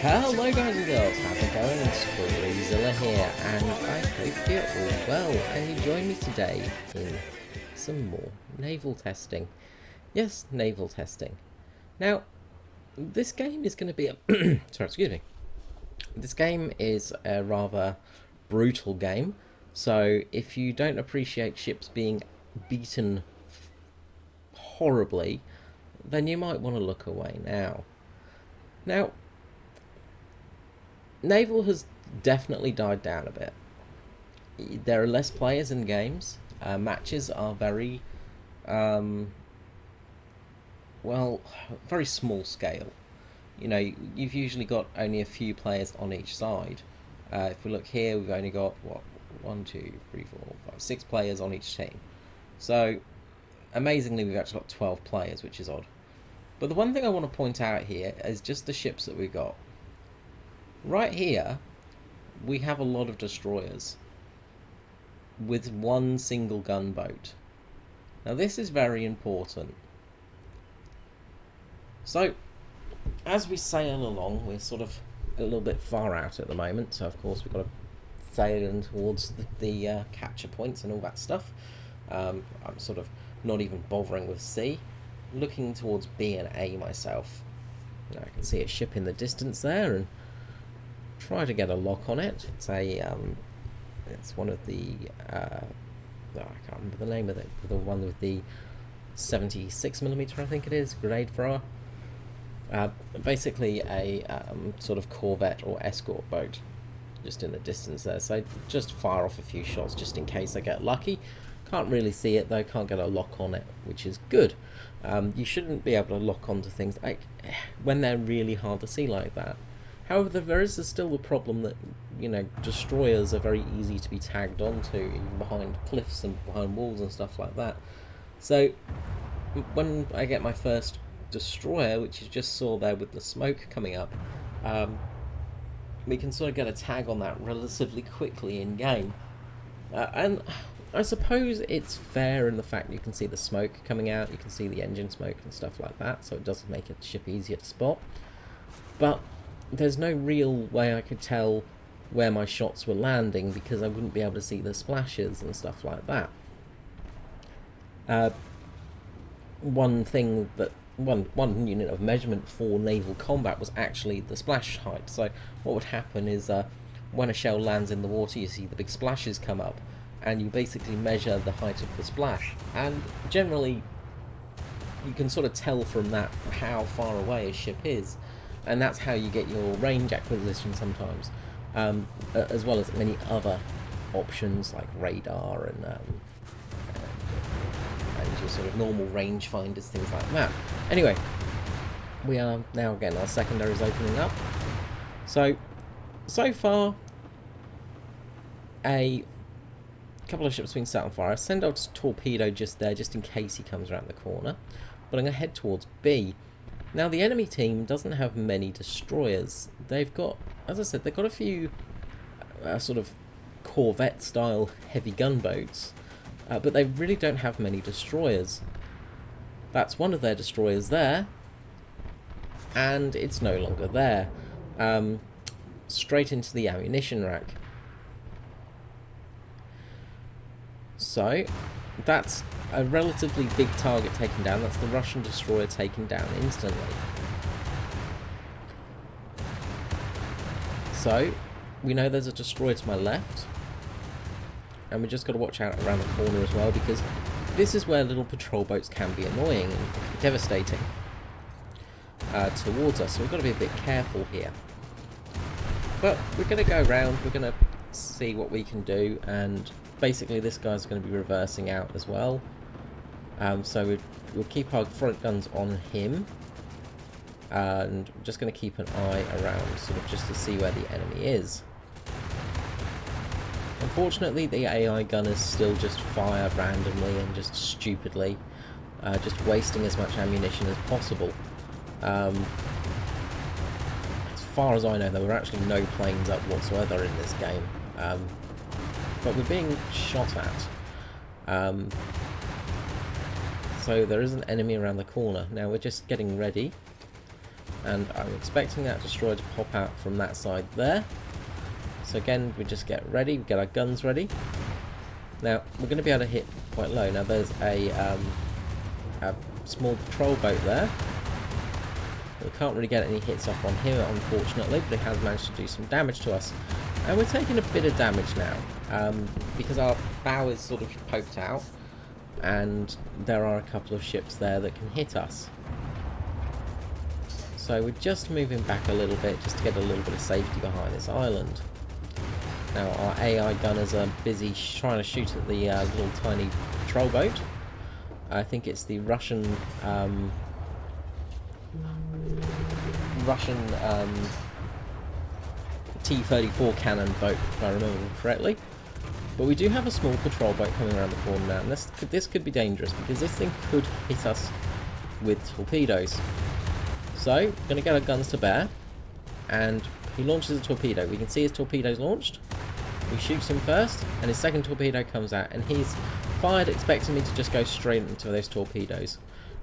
Hello guys and girls, how's it going? It's Freezilla here, and I hope you're all well, and you join me today in some more naval testing. Yes, naval testing. Now, this game is going to be a... sorry, excuse me. This game is a rather brutal game, so if you don't appreciate ships being beaten horribly, then you might want to look away now. Now, Naval has definitely died down a bit. There are less players in games. Matches are very, well, very small scale. You know, you've usually got only a few players on each side. If we look here, we've only got, what, 1, 2, 3, 4, 5, 6 players on each team. So, amazingly, we've actually got 12 players, which is odd. But the one thing I want to point out here is just the ships that we've got. Right here, we have a lot of destroyers with one single gunboat. Now this is very important. So, as we sail along, we're sort of a little bit far out at the moment, so of course we've got to sail in towards the capture points and all that stuff. I'm sort of not even bothering with C, looking towards B and A myself. Now I can see a ship in the distance there, and try to get a lock on it. It's a it's one of the I can't remember the name of it, the one with the 76mm, I think it is, grenade thrower. Basically a sort of corvette or escort boat, just in the distance there. So just fire off a few shots just in case I get lucky. Can't really see it though, can't get a lock on it, which is good. You shouldn't be able to lock onto things like when they're really hard to see like that. However, there is still the problem that, you know, destroyers are very easy to be tagged onto, even behind cliffs and behind walls and stuff like that. So, when I get my first destroyer, which you just saw there with the smoke coming up, we can sort of get a tag on that relatively quickly in game. And I suppose it's fair in the fact you can see the smoke coming out, you can see the engine smoke and stuff like that, so it does make a ship easier to spot. But there's no real way I could tell where my shots were landing because I wouldn't be able to see the splashes and stuff like that. One unit of measurement for naval combat was actually the splash height. So what would happen is when a shell lands in the water, you see the big splashes come up, and you basically measure the height of the splash. And generally, you can sort of tell from that how far away a ship is. And that's how you get your range acquisition sometimes, as well as many other options like radar and your sort of normal range finders, things like that. Anyway, we are now getting our secondaries opening up. So far, a couple of ships have been set on fire. I send out a torpedo just there, just in case he comes around the corner. But I'm going to head towards B. Now, the enemy team doesn't have many destroyers. They've got, as I said, they've got a few sort of Corvette-style heavy gunboats, but they really don't have many destroyers. That's one of their destroyers there, and it's no longer there. Straight into the ammunition rack. So, that's a relatively big target taken down. That's the Russian destroyer taken down instantly. So, we know there's a destroyer to my left. And we just got to watch out around the corner as well, because this is where little patrol boats can be annoying and devastating towards us. So we've got to be a bit careful here. But we're going to go around, we're going to see what we can do, and basically this guy's going to be reversing out as well. So we'll keep our front guns on him, and we're just going to keep an eye around, sort of just to see where the enemy is. Unfortunately, the AI gunners still just fire randomly and just stupidly, just wasting as much ammunition as possible. As far as I know, there were actually no planes up whatsoever in this game, but we're being shot at. So there is an enemy around the corner. Now we're just getting ready and I'm expecting that destroyer to pop out from that side there. So again, we just get ready, we get our guns ready. Now, we're going to be able to hit quite low. Now, there's a small patrol boat there. We can't really get any hits off on him, unfortunately, but he has managed to do some damage to us. And we're taking a bit of damage now, because our bow is sort of poked out, and there are a couple of ships there that can hit us. So we're just moving back a little bit, just to get a little bit of safety behind this island. Now our AI gunners are busy trying to shoot at the little tiny patrol boat. I think it's the Russian T-34 cannon boat, if I remember correctly. But we do have a small patrol boat coming around the corner now, and this could be dangerous, because this thing could hit us with torpedoes. So, we're going to get our guns to bear, and he launches a torpedo. We can see his torpedoes launched. We shoot him first, and his second torpedo comes out, and he's fired expecting me to just go straight into those torpedoes.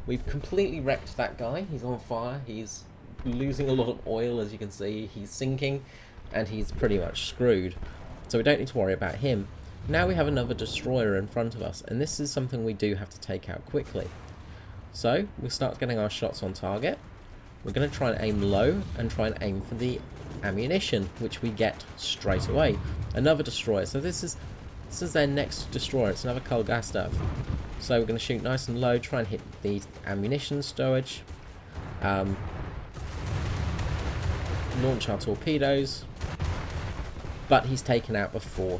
We've completely wrecked that guy. He's on fire. He's losing a lot of oil, as you can see. He's sinking, and he's pretty much screwed. So we don't need to worry about him. Now we have another destroyer in front of us, and this is something we do have to take out quickly. So we'll start getting our shots on target. We're going to try and aim low and try and aim for the ammunition, which we get straight away. Another destroyer. So this is their next destroyer. It's another Kolgastev. So we're going to shoot nice and low, try and hit the ammunition stowage. Launch our torpedoes. But he's taken out before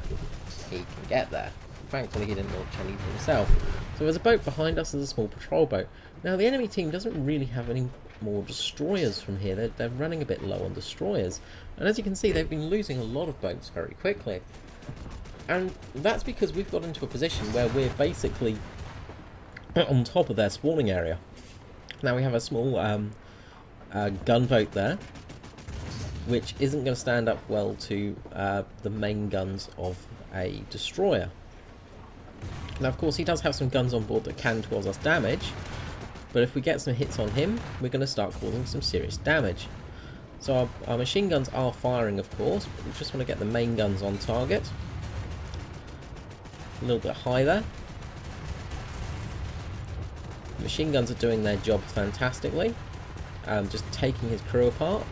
he can get there. Thankfully he didn't launch any himself. So there's a boat behind us, there's a small patrol boat. Now the enemy team doesn't really have any more destroyers from here. They're running a bit low on destroyers. And as you can see, they've been losing a lot of boats very quickly. And that's because we've got into a position where we're basically on top of their spawning area. Now we have a small gunboat there, which isn't going to stand up well to the main guns of a destroyer. Now, of course, he does have some guns on board that can cause us damage, but if we get some hits on him, we're going to start causing some serious damage. So our machine guns are firing, of course, but we just want to get the main guns on target. A little bit high there. The machine guns are doing their job fantastically, just taking his crew apart.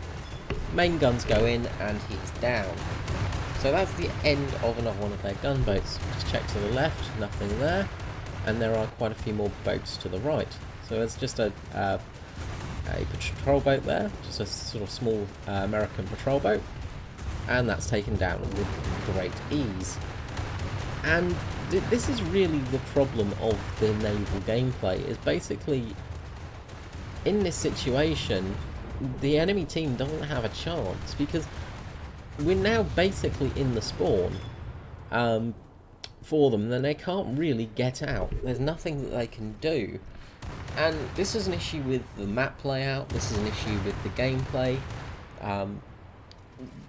Main guns go in and he's down. So that's the end of another one of their gunboats. Just check to the left, nothing there, and there are quite a few more boats to the right. So it's just a patrol boat there, just a sort of small American patrol boat, and that's taken down with great ease. And this is really the problem of the naval gameplay, is basically in this situation the enemy team doesn't have a chance, because we're now basically in the spawn for them, and they can't really get out. There's nothing that they can do. And this is an issue with the map layout, this is an issue with the gameplay,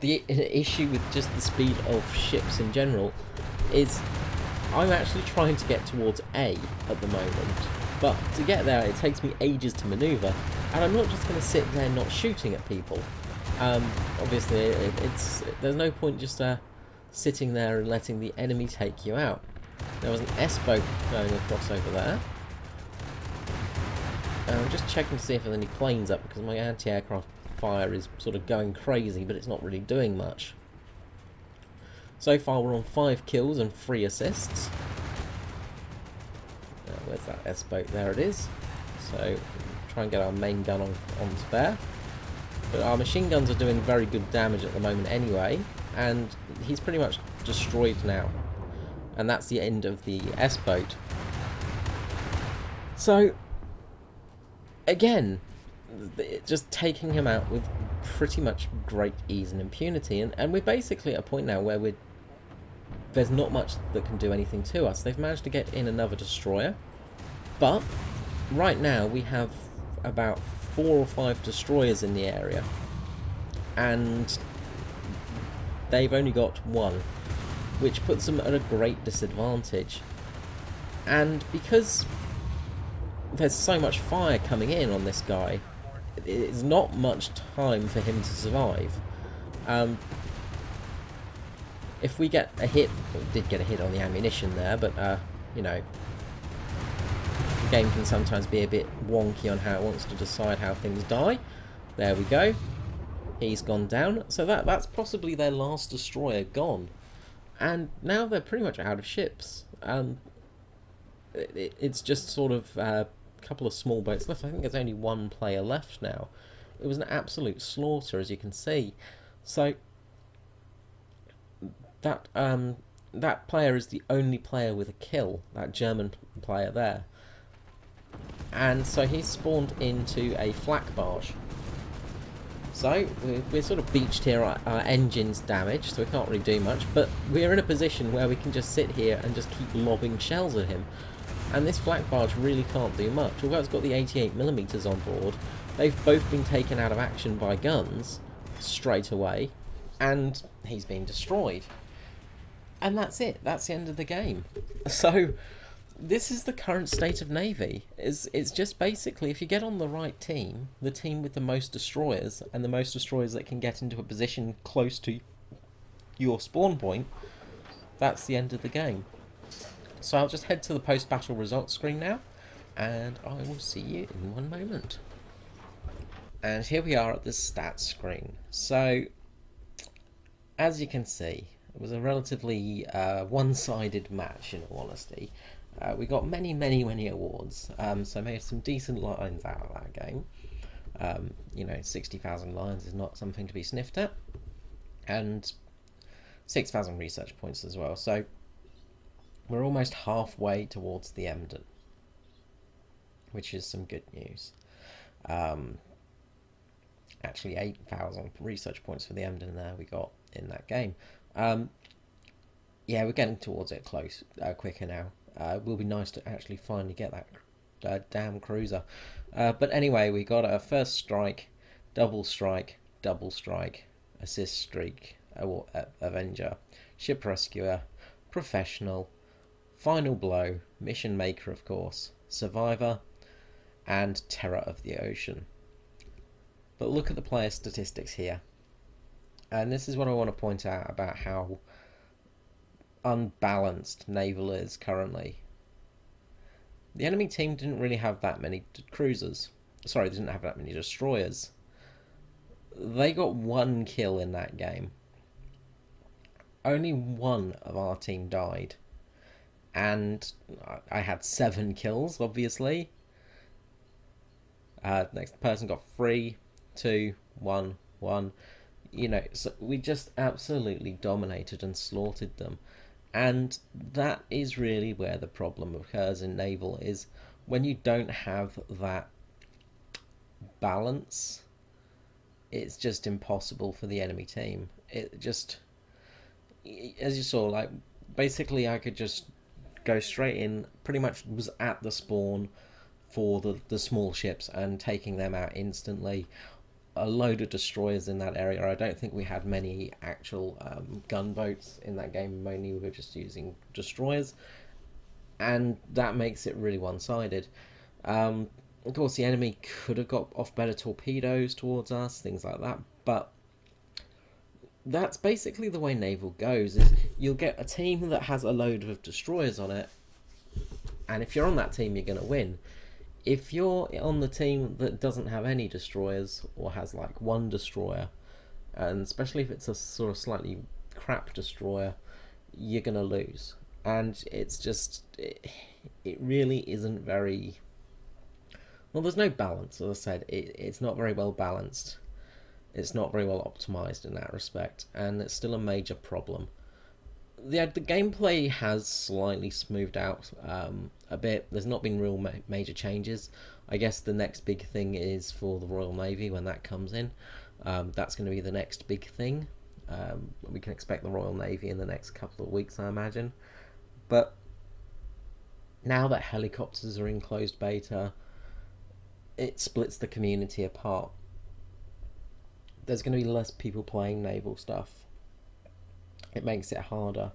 the issue with just the speed of ships in general is I'm actually trying to get towards A at the moment, but to get there it takes me ages to manoeuvre, and I'm not just going to sit there not shooting at people. Obviously there's no point just sitting there and letting the enemy take you out. There was an S-boat going across over there. I'm just checking to see if there's any planes up, because my anti-aircraft fire is sort of going crazy, but it's not really doing much. So far we're on 5 kills and 3 assists. Where's that S-boat? There it is. So try and get our main gun on spare. But our machine guns are doing very good damage at the moment anyway, and he's pretty much destroyed now. And that's the end of the S-boat. So again, just taking him out with pretty much great ease and impunity, and we're basically at a point now where there's not much that can do anything to us. They've managed to get in another destroyer, but right now we have about 4 or 5 destroyers in the area, and they've only got 1, which puts them at a great disadvantage. And because there's so much fire coming in on this guy, it's not much time for him to survive. Um, if we get a hit, well, we did get a hit on the ammunition there, but you know, the game can sometimes be a bit wonky on how it wants to decide how things die. There we go. He's gone down. So that's possibly their last destroyer gone. And now they're pretty much out of ships. It's just sort of a couple of small boats left. I think there's only one player left now. It was an absolute slaughter, as you can see. So that player is the only player with a kill, that German player there. And so he's spawned into a flak barge. So we're sort of beached here, our engine's damaged, so we can't really do much, but we're in a position where we can just sit here and just keep lobbing shells at him. And this flak barge really can't do much. Although it's got the 88mm on board, they've both been taken out of action by guns straight away, and he's been destroyed. And that's it. That's the end of the game. So this is the current state of Navy. It's just basically, if you get on the right team, the team with the most destroyers, and the most destroyers that can get into a position close to your spawn point, that's the end of the game. So I'll just head to the post-battle results screen now, and I will see you in one moment. And here we are at the stats screen. So, as you can see, it was a relatively one-sided match, in all honesty. We got many awards, so made some decent lines out of that game. You know, 60,000 lines is not something to be sniffed at, and 6,000 research points as well. So we're almost halfway towards the Emden, which is some good news. Actually, 8,000 research points for the Emden there we got in that game. Yeah, we're getting towards it quicker now. It will be nice to actually finally get that damn cruiser. But anyway, we got a first strike, double strike, assist streak, Avenger, ship rescuer, professional, final blow, mission maker of course, survivor, and terror of the ocean. But look at the player statistics here. And this is what I want to point out about how unbalanced Naval is currently. The enemy team didn't really have that many cruisers. Sorry, they didn't have that many destroyers. They got one kill in that game. Only one of our team died. And I had 7 kills, obviously. Next person got 3, 2, 1, 1. You know, so we just absolutely dominated and slaughtered them. And that is really where the problem occurs in Naval, is when you don't have that balance, it's just impossible for the enemy team. It just, as you saw, like, basically I could just go straight in, pretty much was at the spawn for the small ships and taking them out instantly. A load of destroyers in that area. I don't think we had many actual gunboats in that game. Mainly we were just using destroyers, and that makes it really one-sided. Of course, the enemy could have got off better torpedoes towards us, things like that, but that's basically the way Naval goes, is you'll get a team that has a load of destroyers on it, and if you're on that team, you're going to win. If you're on the team that doesn't have any destroyers, or has like one destroyer, and especially if it's a sort of slightly crap destroyer, you're going to lose. And it's just, it really isn't very, well, there's no balance. As I said, it's not very well balanced. It's not very well optimized in that respect, and it's still a major problem. The gameplay has slightly smoothed out a bit. There's not been real major changes. I guess the next big thing is for the Royal Navy when that comes in. That's going to be the next big thing. We can expect the Royal Navy in the next couple of weeks, I imagine. But now that helicopters are in closed beta, it splits the community apart. There's going to be less people playing naval stuff. It makes it harder.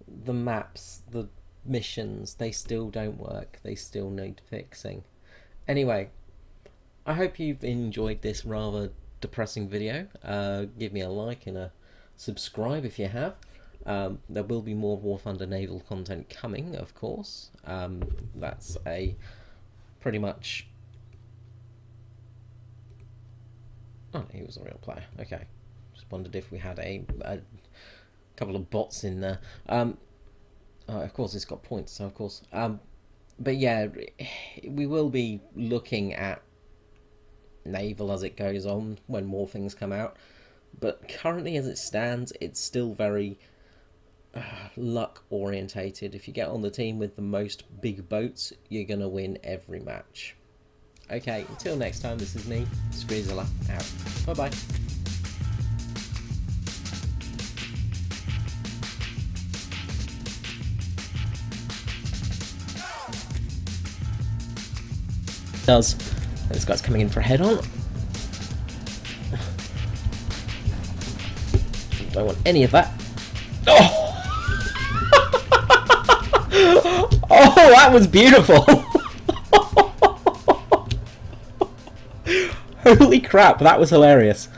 The maps, the missions, they still don't work. They still need fixing. Anyway, I hope you've enjoyed this rather depressing video. Give me a like and a subscribe if you have. There will be more War Thunder Naval content coming, of course. That's a pretty much... Oh, he was a real player. Okay. Just wondered if we had a couple of bots in there. Of course, it's got points, so of course. But yeah, we will be looking at Naval as it goes on when more things come out. But currently, as it stands, it's still very luck orientated. If you get on the team with the most big boats, you're gonna win every match. Okay, until next time, this is me, Squeezilla, out. Bye bye. Does. This guy's coming in for a head on. Don't want any of that. Oh! Oh, that was beautiful! Holy crap, that was hilarious.